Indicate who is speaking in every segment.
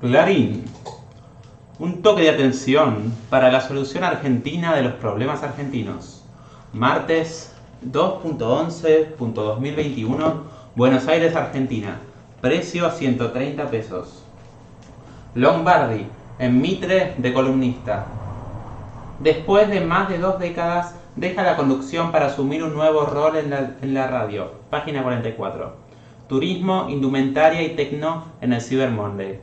Speaker 1: Clarín. Un toque de atención para la solución argentina de los problemas argentinos. Martes 2.11.2021, Buenos Aires, Argentina. Precio 130 pesos. Lombardi, en Mitre de columnista. Después de más de 2 décadas, deja la conducción para asumir un nuevo rol en la radio. Página 44. Turismo, indumentaria y tecno en el Cyber Monday.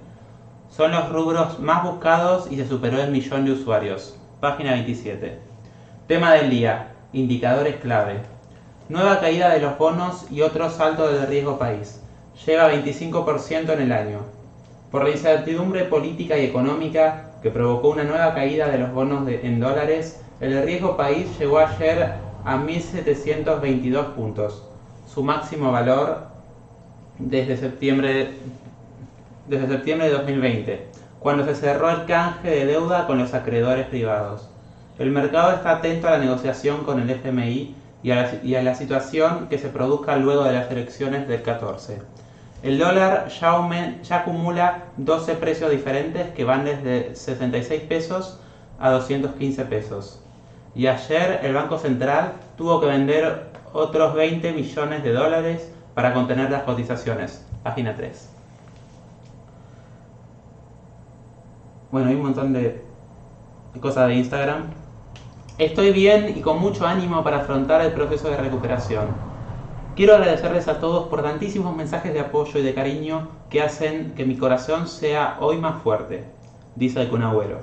Speaker 1: Son los rubros más buscados y se superó el millón de usuarios. Página 27. Tema del día. Indicadores clave. Nueva caída de los bonos y otro salto del riesgo país. Llega a 25% en el año. Por la incertidumbre política y económica que provocó una nueva caída de los bonos en dólares, el riesgo país llegó ayer a 1.722 puntos, su máximo valor desde septiembre de 2020, cuando se cerró el canje de deuda con los acreedores privados. El mercado está atento a la negociación con el FMI y a la situación que se produzca luego de las elecciones del 14. El dólar ya acumula 12 precios diferentes que van desde 66 pesos a 215 pesos. Y ayer el Banco Central tuvo que vender otros 20 millones de dólares para contener las cotizaciones. Página 3. Bueno, hay un montón de cosas de Instagram. Estoy bien y con mucho ánimo para afrontar el proceso de recuperación. Quiero agradecerles a todos por tantísimos mensajes de apoyo y de cariño que hacen que mi corazón sea hoy más fuerte, dice el Kun Agüero.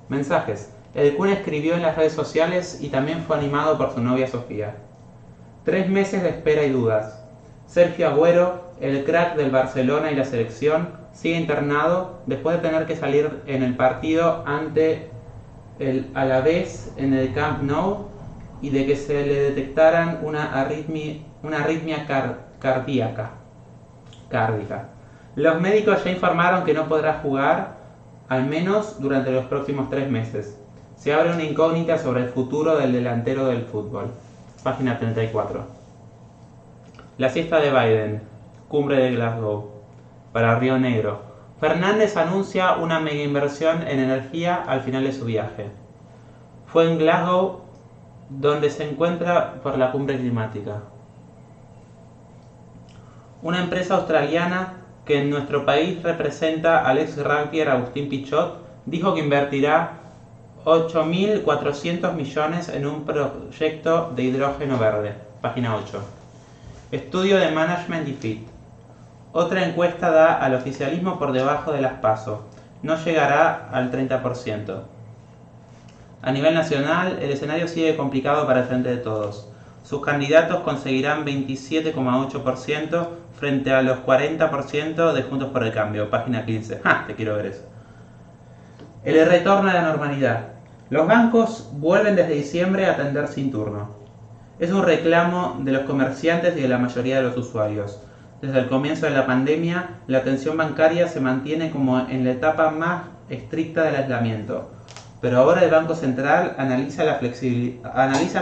Speaker 1: Mensajes. El Kun escribió en las redes sociales y también fue animado por su novia Sofía. 3 meses de espera y dudas. Sergio Agüero, el crack del Barcelona y la selección, sigue internado después de tener que salir en el partido ante el Alavés en el Camp Nou y de que se le detectaran una arritmia cardíaca. Los médicos ya informaron que no podrá jugar al menos durante los próximos 3 meses. Se abre una incógnita sobre el futuro del delantero del fútbol. Página 34. La siesta de Biden, cumbre de Glasgow, para Río Negro. Fernández anuncia una mega inversión en energía al final de su viaje. Fue en Glasgow donde se encuentra por la cumbre climática. Una empresa australiana que en nuestro país representa al ex rugbyer Agustín Pichot dijo que invertirá 8.400 millones en un proyecto de hidrógeno verde. Página 8. Estudio de Management y Fit. Otra encuesta da al oficialismo por debajo de las PASO. No llegará al 30%. A nivel nacional, el escenario sigue complicado para el Frente de Todos. Sus candidatos conseguirán 27,8% frente a los 40% de Juntos por el Cambio. Página 15. ¡Ja! Te quiero ver eso. El retorno a la normalidad. Los bancos vuelven desde diciembre a atender sin turno. Es un reclamo de los comerciantes y de la mayoría de los usuarios. Desde el comienzo de la pandemia, la atención bancaria se mantiene como en la etapa más estricta del aislamiento. Pero ahora el Banco Central analiza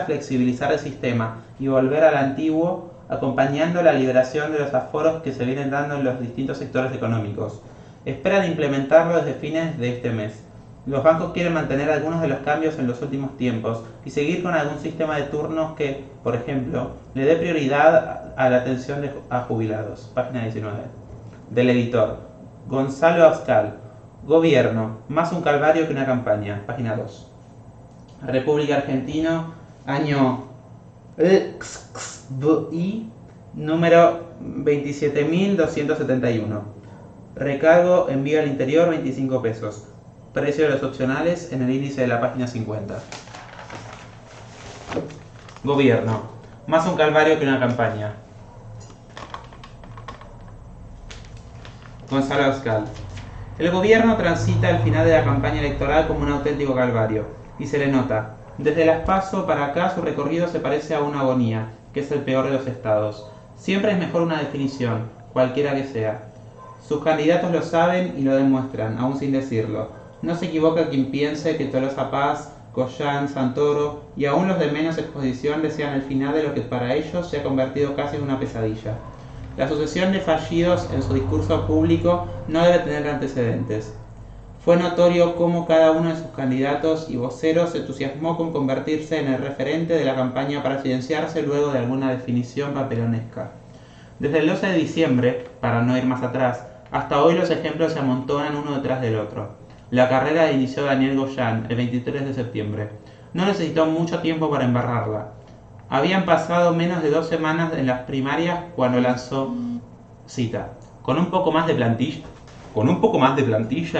Speaker 1: flexibilizar el sistema y volver al antiguo, acompañando la liberación de los aforos que se vienen dando en los distintos sectores económicos. Esperan implementarlo desde fines de este mes. Los bancos quieren mantener algunos de los cambios en los últimos tiempos y seguir con algún sistema de turnos que, por ejemplo, le dé prioridad a la atención a jubilados. Página 19. Del editor Gonzalo Abascal. Gobierno, más un calvario que una campaña. Página 2. República Argentina, año XVI, número 27.271. Recargo, envío al interior, 25 pesos. Precio de los opcionales en el índice de la página 50. Gobierno, más un calvario que una campaña. Gonzalo Abascal. El gobierno transita el final de la campaña electoral como un auténtico calvario, y se le nota. Desde las PASO para acá su recorrido se parece a una agonía, que es el peor de los estados. Siempre es mejor una definición, cualquiera que sea. Sus candidatos lo saben y lo demuestran, aún sin decirlo. No se equivoca quien piense que Tolosa Paz, Collán, Santoro y aún los de menos exposición desean el final de lo que para ellos se ha convertido casi en una pesadilla. La sucesión de fallidos en su discurso público no debe tener antecedentes. Fue notorio cómo cada uno de sus candidatos y voceros se entusiasmó con convertirse en el referente de la campaña para silenciarse luego de alguna definición papelonesca. Desde el 12 de diciembre, para no ir más atrás, hasta hoy los ejemplos se amontonan uno detrás del otro. La carrera inició Daniel Goyan el 23 de septiembre. No necesitó mucho tiempo para embarrarla. Habían pasado menos de 2 semanas en las primarias cuando lanzó, cita, con un poco más de plantilla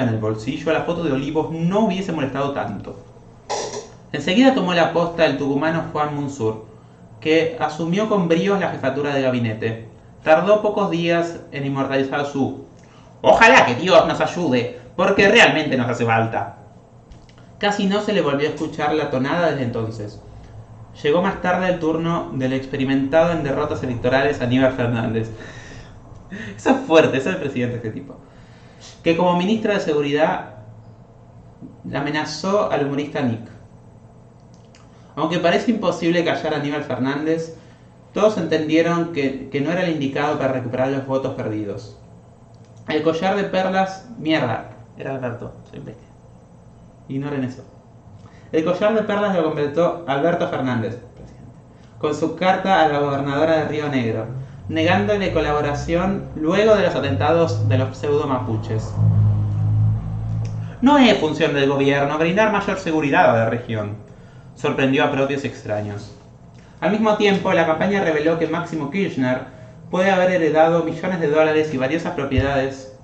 Speaker 1: en el bolsillo, la foto de Olivos no hubiese molestado tanto. Enseguida tomó la posta el tucumano Juan Munsur, que asumió con bríos la jefatura de gabinete. Tardó pocos días en inmortalizar su «Ojalá que Dios nos ayude, porque realmente nos hace falta». Casi no se le volvió a escuchar la tonada desde entonces. Llegó más tarde el turno del experimentado en derrotas electorales Aníbal Fernández. Eso es fuerte, ese es el presidente de este tipo. Que como ministro de Seguridad amenazó al humorista Nick. Aunque parece imposible callar a Aníbal Fernández, todos entendieron que no era el indicado para recuperar los votos perdidos. El collar de perlas... Mierda, era Alberto, soy bestia. Ignoren eso. El collar de perlas lo completó Alberto Fernández, presidente, con su carta a la gobernadora de Río Negro, negándole colaboración luego de los atentados de los pseudo mapuches. No es función del gobierno brindar mayor seguridad a la región, sorprendió a propios y extraños. Al mismo tiempo, la campaña reveló que Máximo Kirchner puede haber heredado millones de dólares y valiosas propiedades,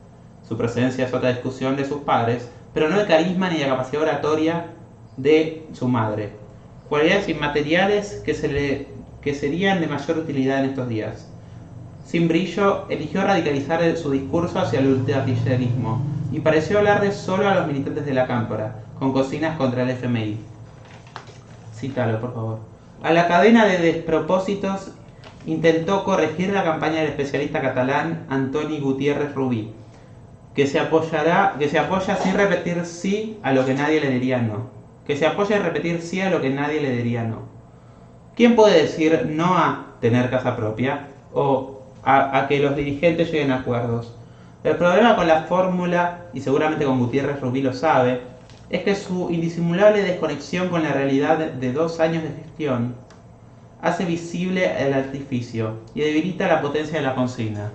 Speaker 1: su procedencia es otra discusión, de sus padres, pero no el carisma ni la capacidad oratoria de su madre, cualidades inmateriales que serían de mayor utilidad en estos días. Sin brillo, eligió radicalizar su discurso hacia el ultrartillerismo y pareció hablarle solo a los militantes de la cámpora, con cocinas contra el FMI. Cítalo, por favor. A la cadena de despropósitos intentó corregir la campaña del especialista catalán Antoni Gutiérrez Rubí, que se apoya sin repetir sí a lo que nadie le diría no. Que se apoya en repetir sí a lo que nadie le diría no. ¿Quién puede decir no a tener casa propia? O a que los dirigentes lleguen a acuerdos. El problema con la fórmula, y seguramente con Gutiérrez Rubí lo sabe, es que su indisimulable desconexión con la realidad de 2 años de gestión hace visible el artificio y debilita la potencia de la consigna.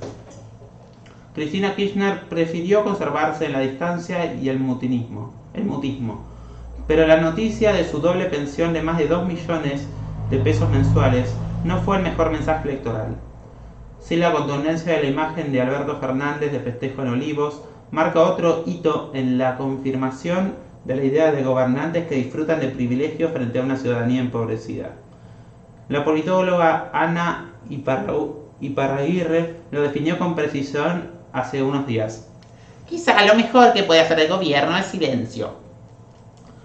Speaker 1: Cristina Kirchner prefirió conservarse en la distancia y el mutismo, pero la noticia de su doble pensión de más de 2 millones de pesos mensuales no fue el mejor mensaje electoral. Sí, la contundencia de la imagen de Alberto Fernández de festejo en Olivos marca otro hito en la confirmación de la idea de gobernantes que disfrutan de privilegios frente a una ciudadanía empobrecida. La politóloga Ana Iparraguirre lo definió con precisión hace unos días. Quizá lo mejor que puede hacer el gobierno es silencio.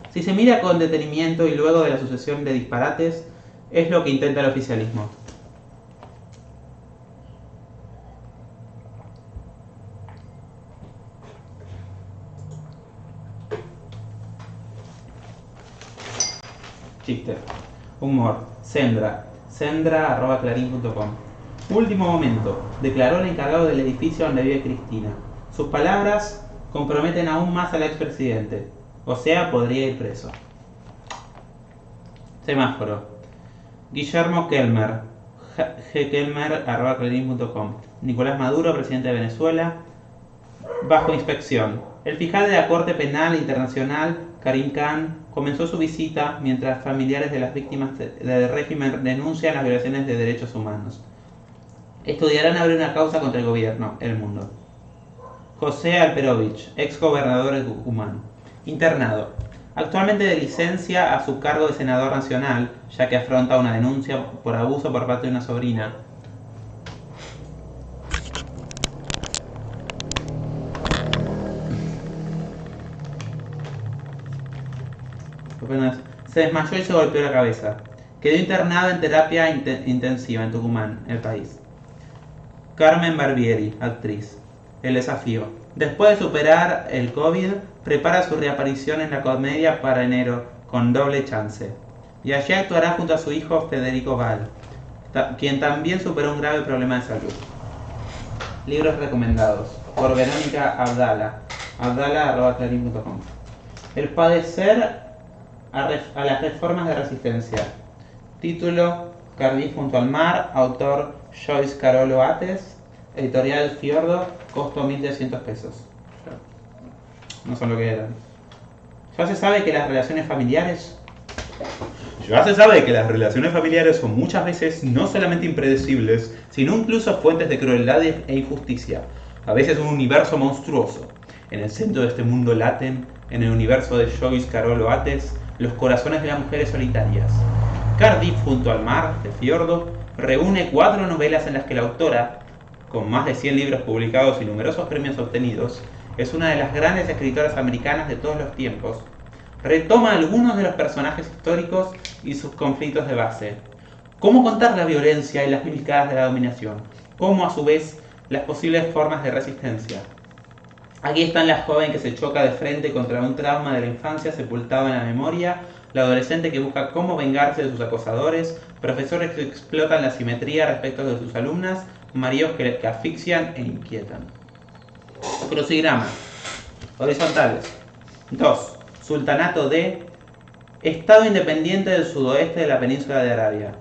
Speaker 1: Si se mira con detenimiento y luego de la sucesión de disparates, es lo que intenta el oficialismo. Chiste. Humor. Sendra@clarin.com. Último momento. Declaró el encargado del edificio donde vive Cristina. Sus palabras comprometen aún más al expresidente. O sea, podría ir preso. Semáforo. Guillermo Kelmer. gkelmer@clarin.com. Nicolás Maduro, presidente de Venezuela. Bajo inspección. El fiscal de la Corte Penal Internacional, Karim Khan, comenzó su visita mientras familiares de las víctimas del régimen denuncian las violaciones de derechos humanos. Estudiarán abrir una causa contra el gobierno, El Mundo. José Alperovich, ex gobernador de Tucumán, internado. Actualmente de licencia a su cargo de senador nacional, ya que afronta una denuncia por abuso por parte de una sobrina. Se desmayó y se golpeó la cabeza. Quedó internado en terapia intensiva en Tucumán, el país. Carmen Barbieri, actriz. El desafío. Después de superar el COVID, prepara su reaparición en la comedia para enero, con Doble Chance. Y allí actuará junto a su hijo Federico Val, quien también superó un grave problema de salud. Libros recomendados por Verónica Abdala, abdala@clarin.com. El padecer a las reformas de resistencia. Título: Cardiff junto al mar. Autor: Joyce Carol Oates. Editorial Fiordo. Costo: 1.300 pesos. No son lo que eran. Ya se sabe que las relaciones familiares son muchas veces no solamente impredecibles, sino incluso fuentes de crueldad e injusticia. A veces un universo monstruoso. En el centro de este mundo laten, en el universo de Joyce Carol Oates, los corazones de las mujeres solitarias. Cardiff junto al mar, de Fiordo, reúne 4 novelas en las que la autora, con más de 100 libros publicados y numerosos premios obtenidos, es una de las grandes escritoras americanas de todos los tiempos. Retoma algunos de los personajes históricos y sus conflictos de base. Cómo contar la violencia y las mil caras de la dominación. Cómo, a su vez, las posibles formas de resistencia. Aquí están la joven que se choca de frente contra un trauma de la infancia sepultado en la memoria, la adolescente que busca cómo vengarse de sus acosadores, profesores que explotan la simetría respecto de sus alumnas, maridos que asfixian e inquietan. Crucigrama. Horizontales. 2. Sultanato de Estado independiente del sudoeste de la península de Arabia.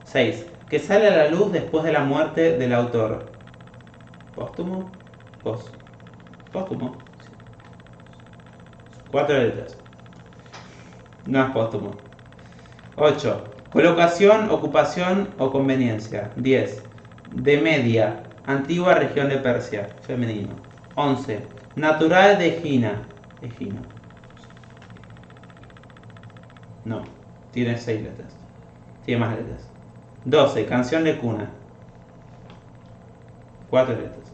Speaker 1: 6. Que sale a la luz después de la muerte del autor. ¿Póstumo? Póstumo. 4 letras. No es póstumo. 8. Colocación, ocupación o conveniencia. 10. De Media, antigua región de Persia, femenino. 11. Natural de Egina. No, tiene 6 letras. Tiene más letras. 12. Canción de cuna. 4 letras.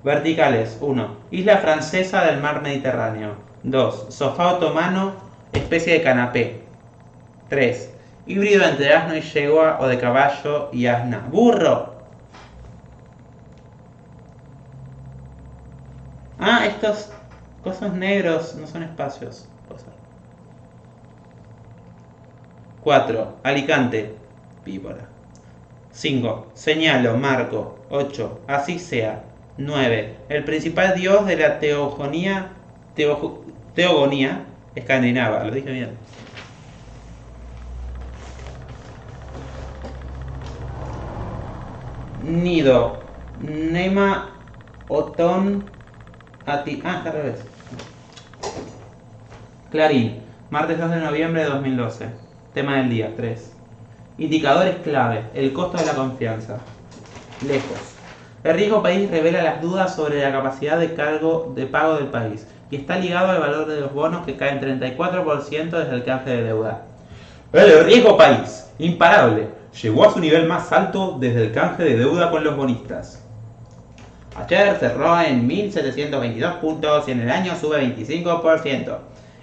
Speaker 1: Verticales. 1. Isla francesa del mar Mediterráneo. 2. Sofá otomano, especie de canapé. 3. Híbrido entre asno y yegua o de caballo y asna. ¡Burro! Ah, estos cosas negros no son espacios. 4. Alicante. Víbora. 5. Señalo, marco. 8. Así sea. 9. El principal dios de la teogonía escandinava. Lo dije bien. Nido. Nema. Otón. Está al revés. Clarín. Martes 2 de noviembre de 2012. Tema del día. 3. Indicadores clave. El costo de la confianza. Lejos. El riesgo país revela las dudas sobre la capacidad de pago del país y está ligado al valor de los bonos que caen 34% desde el canje de deuda. El riesgo país, imparable, llegó a su nivel más alto desde el canje de deuda con los bonistas. Ayer cerró en 1.722 puntos y en el año sube 25%.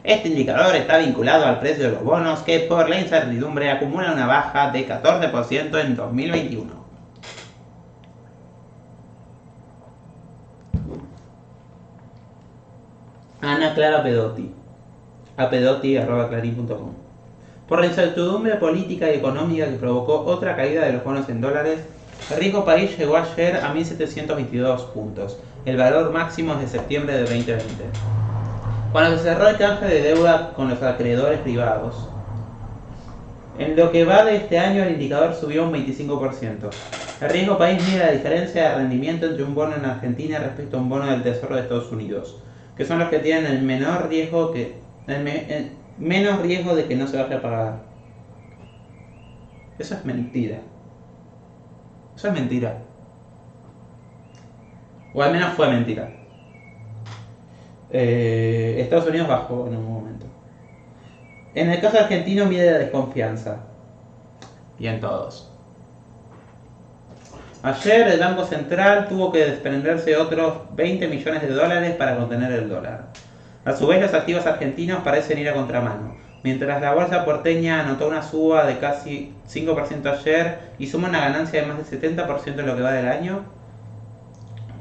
Speaker 1: Este indicador está vinculado al precio de los bonos que por la incertidumbre acumula una baja de 14% en 2021. Ana Clara Pedotti, apedotti@clarin.com. Por la incertidumbre política y económica que provocó otra caída de los bonos en dólares, el riesgo país llegó ayer a 1.722 puntos, el valor máximo desde septiembre de 2020. Cuando se cerró el canje de deuda con los acreedores privados, en lo que va de este año el indicador subió un 25%. El riesgo país mide la diferencia de rendimiento entre un bono en Argentina respecto a un bono del Tesoro de Estados Unidos, que son los que tienen el menor riesgo menos riesgo de que no se vaya a pagar. Eso es mentira. Eso es mentira. O al menos fue mentira. Estados Unidos bajó en un momento. En el caso argentino mide la desconfianza. Y en todos. Ayer el Banco Central tuvo que desprenderse otros 20 millones de dólares para contener el dólar. A su vez, los activos argentinos parecen ir a contramano. Mientras la bolsa porteña anotó una suba de casi 5% ayer y suma una ganancia de más del 70% en lo que va del año,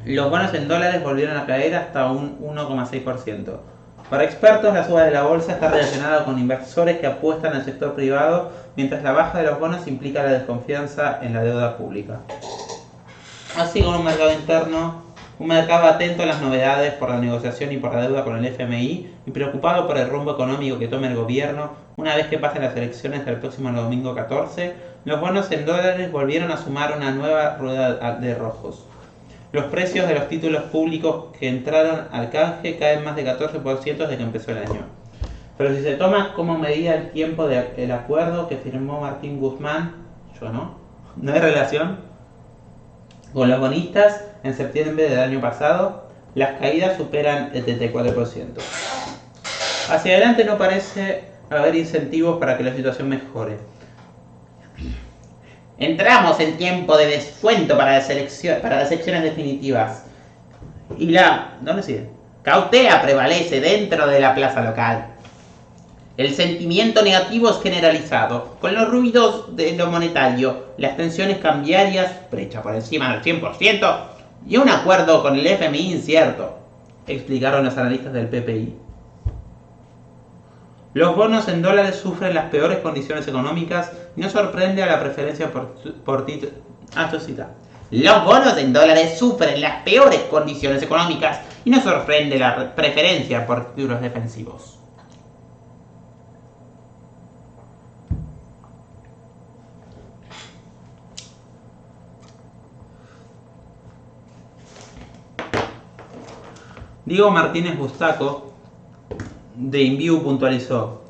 Speaker 1: los bonos en dólares volvieron a caer hasta un 1,6%. Para expertos, la suba de la bolsa está relacionada con inversores que apuestan al sector privado, mientras la baja de los bonos implica la desconfianza en la deuda pública. así como un mercado interno, un mercado atento a las novedades por la negociación y por la deuda con el FMI y preocupado por el rumbo económico que tome el gobierno una vez que pasen las elecciones del próximo domingo 14, los bonos en dólares volvieron a sumar una nueva rueda de rojos. Los precios de los títulos públicos que entraron al canje caen más de 14% desde que empezó el año. Pero si se toma como medida el tiempo del acuerdo que firmó Martín Guzmán, yo no hay relación con los bonistas en septiembre del año pasado, las caídas superan el 34%. Hacia adelante no parece haber incentivos para que la situación mejore. Entramos en tiempo de descuento para las elecciones definitivas. Y ¿dónde sigue? Cautela prevalece dentro de la plaza local. El sentimiento negativo es generalizado, con los ruidos de lo monetario, las tensiones cambiarias, brecha por encima del 100%, y un acuerdo con el FMI incierto, explicaron los analistas del PPI. Los bonos en dólares sufren las peores condiciones económicas y no sorprende a la preferencia por títulos. Los bonos en dólares sufren las peores condiciones económicas y no sorprende la preferencia por títulos defensivos. Diego Martínez Bustaco de InView puntualizó: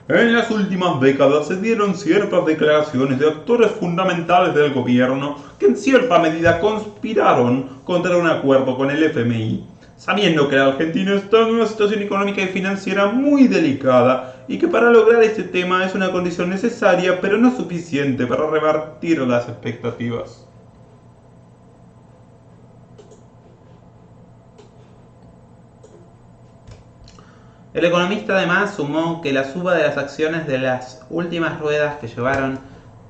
Speaker 2: en las últimas décadas se dieron ciertas declaraciones de actores fundamentales del gobierno que en cierta medida conspiraron contra un acuerdo con el FMI, sabiendo que la Argentina está en una situación económica y financiera muy delicada y que para lograr este tema es una condición necesaria pero no suficiente para revertir las expectativas.
Speaker 1: El economista además sumó que la suba de las acciones de las últimas ruedas que llevaron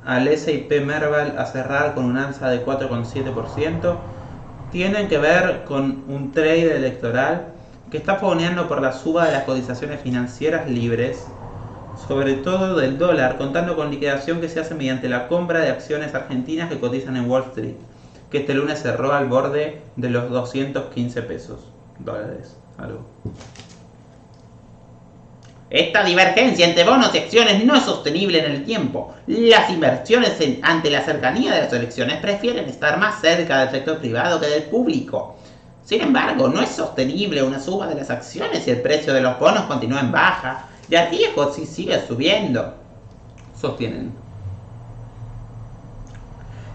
Speaker 1: al S&P Merval a cerrar con un alza de 4,7% tienen que ver con un trade electoral que está fogoneando por la suba de las cotizaciones financieras libres, sobre todo del dólar, contando con liquidación que se hace mediante la compra de acciones argentinas que cotizan en Wall Street, que este lunes cerró al borde de los 215 pesos dólares. Algo. Esta divergencia entre bonos y acciones no es sostenible en el tiempo. Las inversiones ante la cercanía de las elecciones prefieren estar más cerca del sector privado que del público. Sin embargo, no es sostenible una suba de las acciones si el precio de los bonos continúa en baja y el riesgo sí sigue subiendo, sostienen.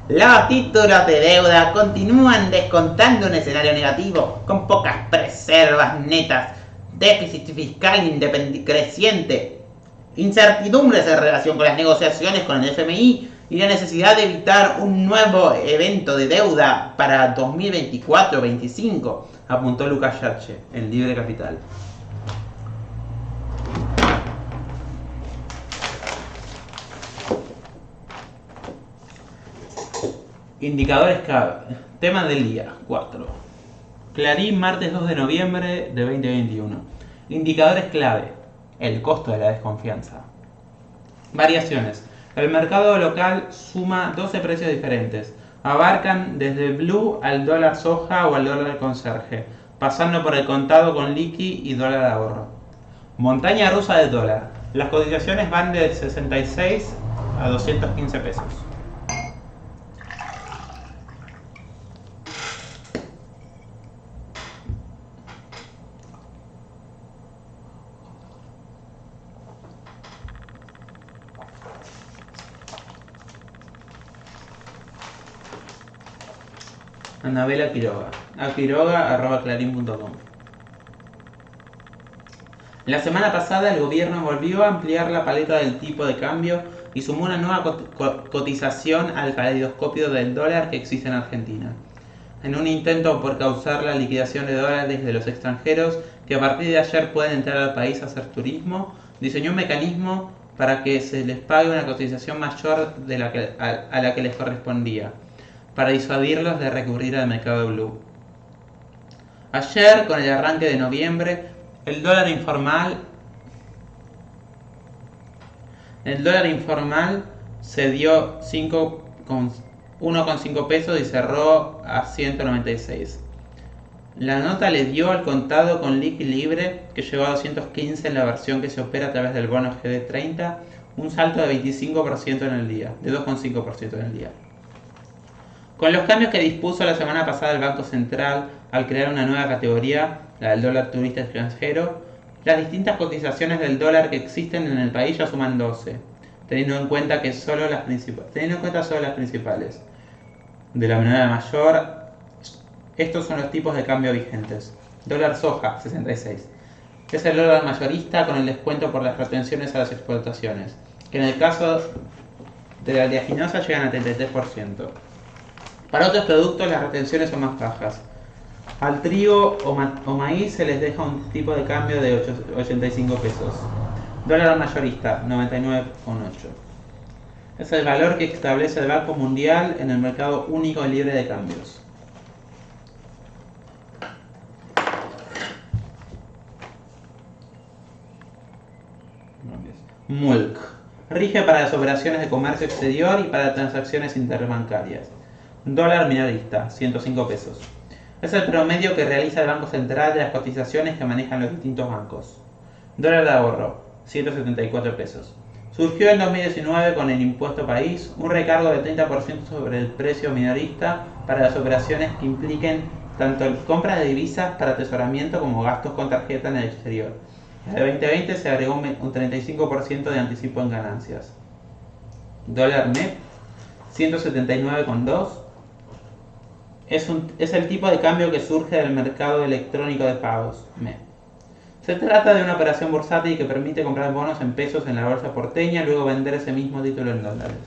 Speaker 1: Los títulos de deuda continúan descontando un escenario negativo, con pocas reservas netas, déficit fiscal creciente, incertidumbres en relación con las negociaciones con el FMI y la necesidad de evitar un nuevo evento de deuda para 2024-25, apuntó Lucas Yache en Libre Capital. Indicadores clave. Tema del día 4. Clarín, martes 2 de noviembre de 2021. Indicadores clave. El costo de la desconfianza. Variaciones. El mercado local suma 12 precios diferentes. Abarcan desde blue al dólar soja o al dólar conserje, pasando por el contado con liqui y dólar ahorro. Montaña rusa del dólar. Las cotizaciones van de 66 a 215 pesos. Anabela Quiroga, aquiroga@clarin.com. La semana pasada el gobierno volvió a ampliar la paleta del tipo de cambio y sumó una nueva cotización al caleidoscopio del dólar que existe en Argentina, en un intento por causar la liquidación de dólares de los extranjeros que a partir de ayer pueden entrar al país a hacer turismo. Diseñó un mecanismo para que se les pague una cotización mayor a la que les correspondía, para disuadirlos de recurrir al mercado blue. Ayer, con el arranque de noviembre, el dólar informal se dio 1,5 pesos y cerró a 196. La nota le dio al contado con liqui libre, que llegó a 215 en la versión que se opera a través del bono GD30, un salto de 25% en el día, de 2,5% en el día. Con los cambios que dispuso la semana pasada el Banco Central al crear una nueva categoría, la del dólar turista extranjero, las distintas cotizaciones del dólar que existen en el país ya suman 12, teniendo en cuenta solo las principales. De la menor a la mayor, estos son los tipos de cambio vigentes. Dólar soja, 66. Es el dólar mayorista con el descuento por las retenciones a las exportaciones, que en el caso de la oleaginosa llegan a 33%. Para otros productos las retenciones son más bajas. Al trigo o maíz se les deja un tipo de cambio de 85 pesos. Dólar mayorista, 99,8. Es el valor que establece el Banco Mundial en el mercado único y libre de cambios. MULC. Rige para las operaciones de comercio exterior y para transacciones interbancarias. Dólar minorista, 105 pesos. Es el promedio que realiza el Banco Central de las cotizaciones que manejan los distintos bancos. Dólar de ahorro, 174 pesos. Surgió en 2019 con el impuesto país, un recargo del 30% sobre el precio minorista para las operaciones que impliquen tanto compras de divisas para atesoramiento como gastos con tarjeta en el exterior. Desde 2020 se agregó un 35% de anticipo en ganancias. Dólar MEP, 179,2. Es el tipo de cambio que surge del mercado electrónico de pagos, MEP. Se trata de una operación bursátil que permite comprar bonos en pesos en la bolsa porteña y luego vender ese mismo título en dólares.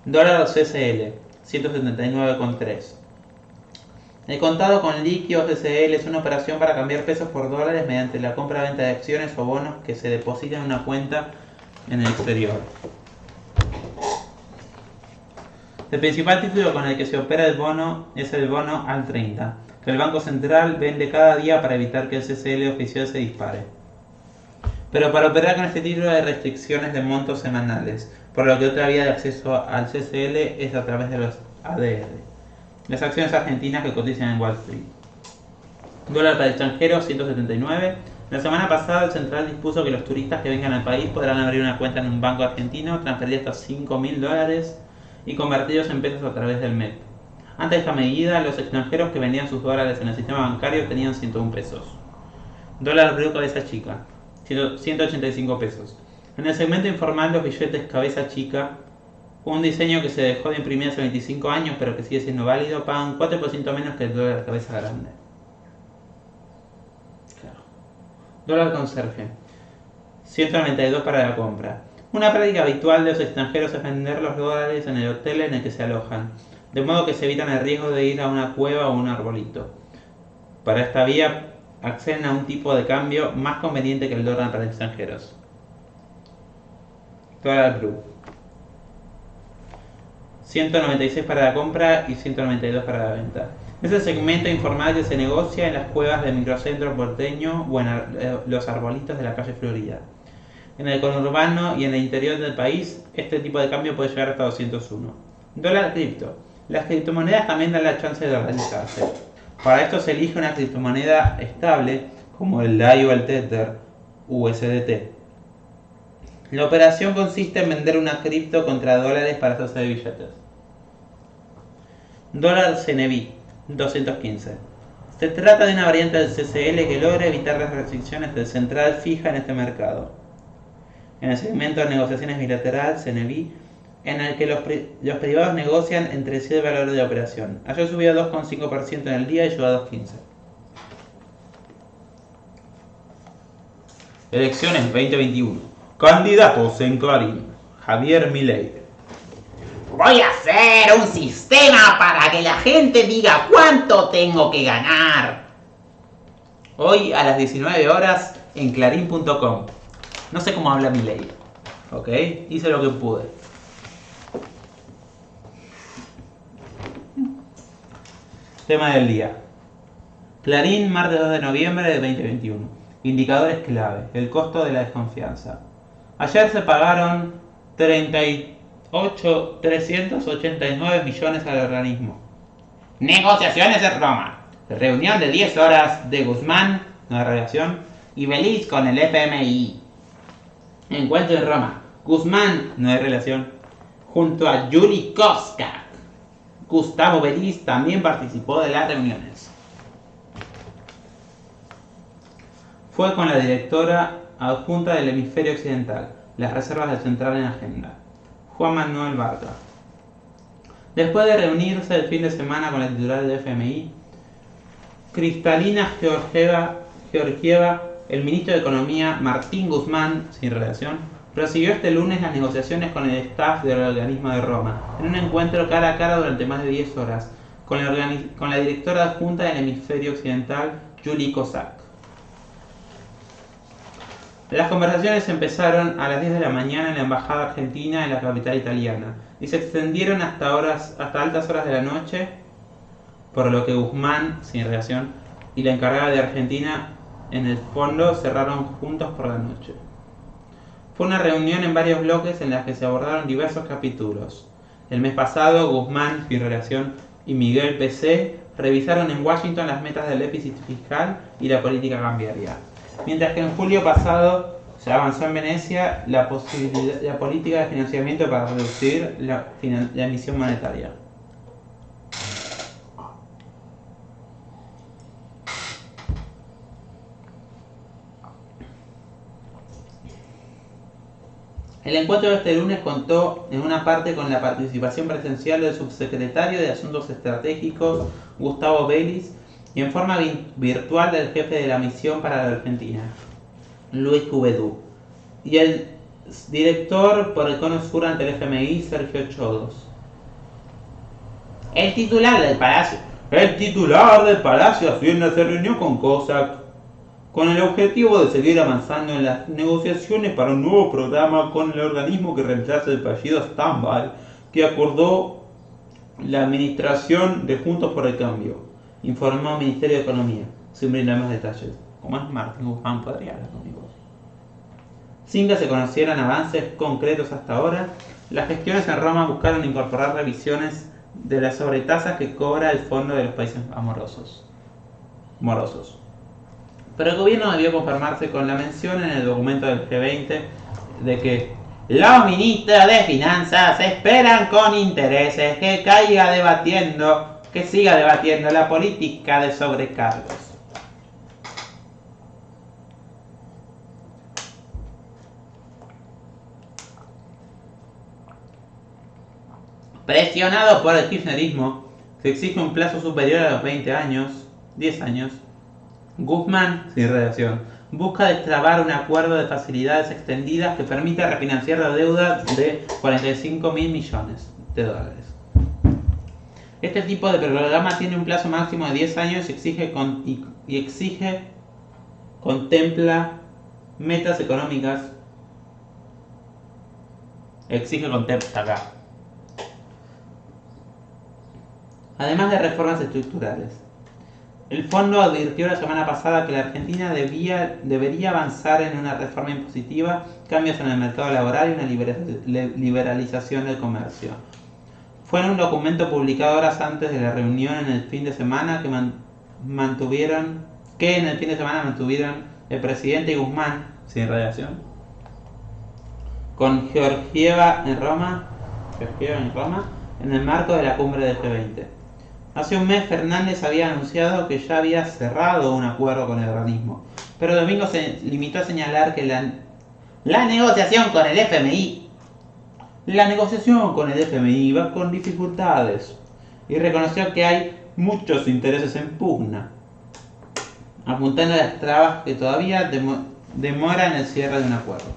Speaker 1: Dólar CCL, 179,3. El contado con liqui o CCL es una operación para cambiar pesos por dólares mediante la compra-venta de acciones o bonos que se depositan en una cuenta en el exterior. El principal título con el que se opera el bono es el bono al 30, que el Banco Central vende cada día para evitar que el CCL oficial se dispare. Pero para operar con este título hay restricciones de montos semanales, por lo que otra vía de acceso al CCL es a través de los ADR, las acciones argentinas que cotizan en Wall Street. Dólar para extranjeros, 179. La semana pasada el Central dispuso que los turistas que vengan al país podrán abrir una cuenta en un banco argentino, transferir hasta $5.000 y convertirlos en pesos a través del MEP. Ante esta medida, los extranjeros que vendían sus dólares en el sistema bancario tenían 101 pesos. Dólar blue cabeza chica, 185 pesos. En el segmento informal, los billetes cabeza chica, un diseño que se dejó de imprimir hace 25 años pero que sigue siendo válido, pagan 4% menos que el dólar cabeza grande. Claro. Dólar conserje, 192 para la compra. Una práctica habitual de los extranjeros es vender los dólares en el hotel en el que se alojan, de modo que se evitan el riesgo de ir a una cueva o un arbolito. Para esta vía acceden a un tipo de cambio más conveniente que el dólar para extranjeros. Dólar blue, 196 para la compra y 192 para la venta. Es el segmento informal que se negocia en las cuevas del microcentro porteño o en los arbolitos de la calle Florida. En el conurbano y en el interior del país, este tipo de cambio puede llegar hasta 201. Dólar cripto. Las criptomonedas también dan la chance de dolarizarse. Para esto se elige una criptomoneda estable, como el DAI o el Tether, USDT. La operación consiste en vender una cripto contra dólares para hacerse de billetes. Dólar CNB, 215. Se trata de una variante del CCL que logra evitar las restricciones del central fija en este mercado. En el segmento de negociaciones bilateral, CNB, en el que los privados negocian entre sí el valor de la operación. Ayer subió a 2,5% en el día y llegó a 2,15. Elecciones 2021. Candidatos en Clarín. Javier Milei.
Speaker 3: Voy a hacer un sistema para que la gente diga cuánto tengo que ganar.
Speaker 1: Hoy a las 19 horas en clarín.com. No sé cómo habla Milei, ¿ok? Hice lo que pude. Tema del día. Clarín, martes 2 de noviembre de 2021. Indicadores clave. El costo de la desconfianza. Ayer se pagaron 389 millones al organismo.
Speaker 3: Negociaciones en Roma. Reunión de 10 horas de Guzmán,
Speaker 1: Una relación.
Speaker 3: y Beliz con el FMI.
Speaker 1: Encuentro en Roma. Guzmán, no hay relación.
Speaker 3: Junto a Yuri Koskak. Gustavo Beliz también participó de las reuniones.
Speaker 1: Fue con la directora adjunta del hemisferio occidental. Las reservas del central en agenda. Juan Manuel Barca. Después de reunirse el fin de semana con la titular del FMI, Cristalina Georgieva, el ministro de Economía Martín Guzmán, sin relación, prosiguió este lunes las negociaciones con el staff del organismo de Roma, en un encuentro cara a cara durante más de 10 horas, con la directora adjunta del hemisferio occidental, Yuri Kosak. Las conversaciones empezaron a las 10 de la mañana en la embajada argentina en la capital italiana y se extendieron hasta altas horas de la noche, por lo que Guzmán, sin relación, y la encargada de Argentina en el fondo cerraron juntos por la noche. Fue una reunión en varios bloques en las que se abordaron diversos capítulos. El mes pasado, Guzmán, sin relación, y Miguel PC revisaron en Washington las metas del déficit fiscal y la política cambiaria. Mientras que en julio pasado se avanzó en Venecia la política de financiamiento para reducir la emisión monetaria. El encuentro de este lunes contó en una parte con la participación presencial del subsecretario de Asuntos Estratégicos, Gustavo Beliz, y en forma virtual del jefe de la misión para la Argentina, Luis Cuvedú, y el director por el Cono Sur ante el FMI, Sergio Chodos.
Speaker 3: El titular del Palacio
Speaker 1: Hacienda se reunió con Kosak con el objetivo de seguir avanzando en las negociaciones para un nuevo programa con el organismo que reemplaza el fallido stand-by que acordó la administración de Juntos por el Cambio, informó el Ministerio de Economía, sin brindar más detalles. Como es Martín Guzmán, podría hablar conmigo. Sin que se conocieran avances concretos hasta ahora, las gestiones en Roma buscaron incorporar revisiones de las sobretasas que cobra el Fondo de los Países Morosos. Pero el gobierno debió conformarse con la mención en el documento del G20 de que
Speaker 3: los ministros de Finanzas esperan con intereses que siga debatiendo la política de sobrecargos.
Speaker 1: Presionado por el kirchnerismo, se exige un plazo superior a los 10 años. Guzmán, sin relación, busca destrabar un acuerdo de facilidades extendidas que permita refinanciar la deuda de 45.000 millones de dólares. Este tipo de programa tiene un plazo máximo de 10 años y contempla metas económicas. Además de reformas estructurales. El fondo advirtió la semana pasada que la Argentina debería avanzar en una reforma impositiva, cambios en el mercado laboral y una liberalización del comercio. Fue en un documento publicado horas antes de la reunión en el fin de semana que mantuvieron el presidente y Guzmán, sin relación, con Georgieva en Roma, en el marco de la cumbre del G20. Hace un mes Fernández había anunciado que ya había cerrado un acuerdo con el organismo, pero Domingo se limitó a señalar que la negociación con el FMI va con dificultades y reconoció que hay muchos intereses en pugna, apuntando a las trabas que todavía demoran el cierre de un acuerdo.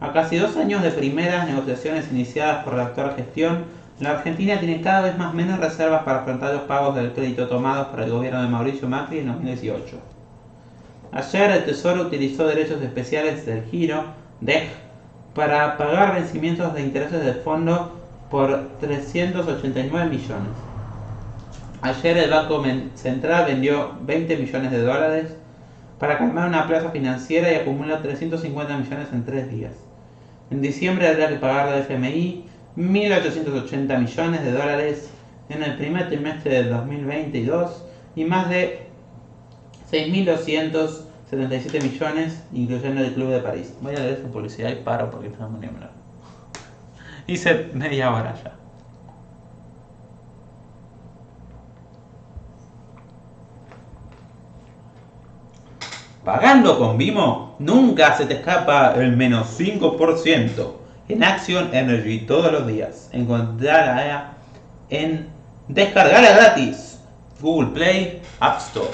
Speaker 1: A casi 2 años de primeras negociaciones iniciadas por la actual gestión, la Argentina tiene cada vez menos reservas para afrontar los pagos del crédito tomados por el gobierno de Mauricio Macri en 2018. Ayer el Tesoro utilizó derechos especiales del giro, DEG, para pagar vencimientos de intereses del fondo por 389 millones. Ayer el Banco Central vendió 20 millones de dólares para calmar una plaza financiera y acumula 350 millones en 3 días. En diciembre habrá que pagar al FMI 1.880 millones de dólares en el primer trimestre del 2022 y más de 6.277 millones incluyendo el Club de París. Voy a leer su publicidad y paro porque no me hablar. Hice media hora ya. Pagando con Vimo, nunca se te escapa el menos 5% en Action Energy todos los días. Encontrarla en descargarla gratis. Google Play, App Store.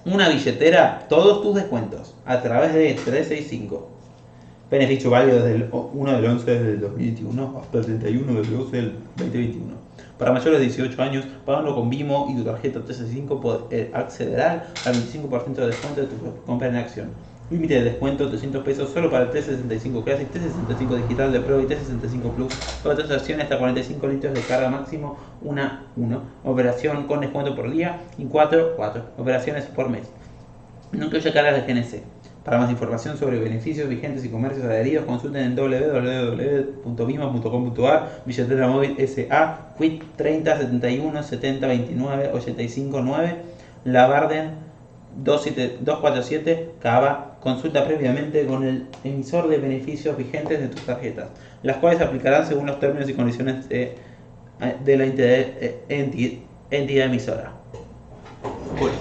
Speaker 1: Una billetera, todos tus descuentos a través de 365. Beneficio válido desde el 1 del 11 del 2021 hasta el 31 del 12 del 2021. Para mayores de 18 años, pagando con Vimo y tu tarjeta 365 accederás al 25% de descuento de tu compra en Acción. Límite de descuento 300 pesos solo para el 365 Classic, 365 Digital de Pro y 365 Plus. Toda transacción hasta 45 litros de carga máximo, 1. Operación con descuento por día y 4. Operaciones por mes. No incluye cargas de GNC. Para más información sobre beneficios vigentes y comercios adheridos, consulten en www.vimo.com.ar, billetera móvil SA, Quit 30 71 70 29 85 9, Lavarden 247, Cava. Consulta previamente con el emisor de beneficios vigentes de tus tarjetas, las cuales se aplicarán según los términos y condiciones de la entidad emisora. Cool.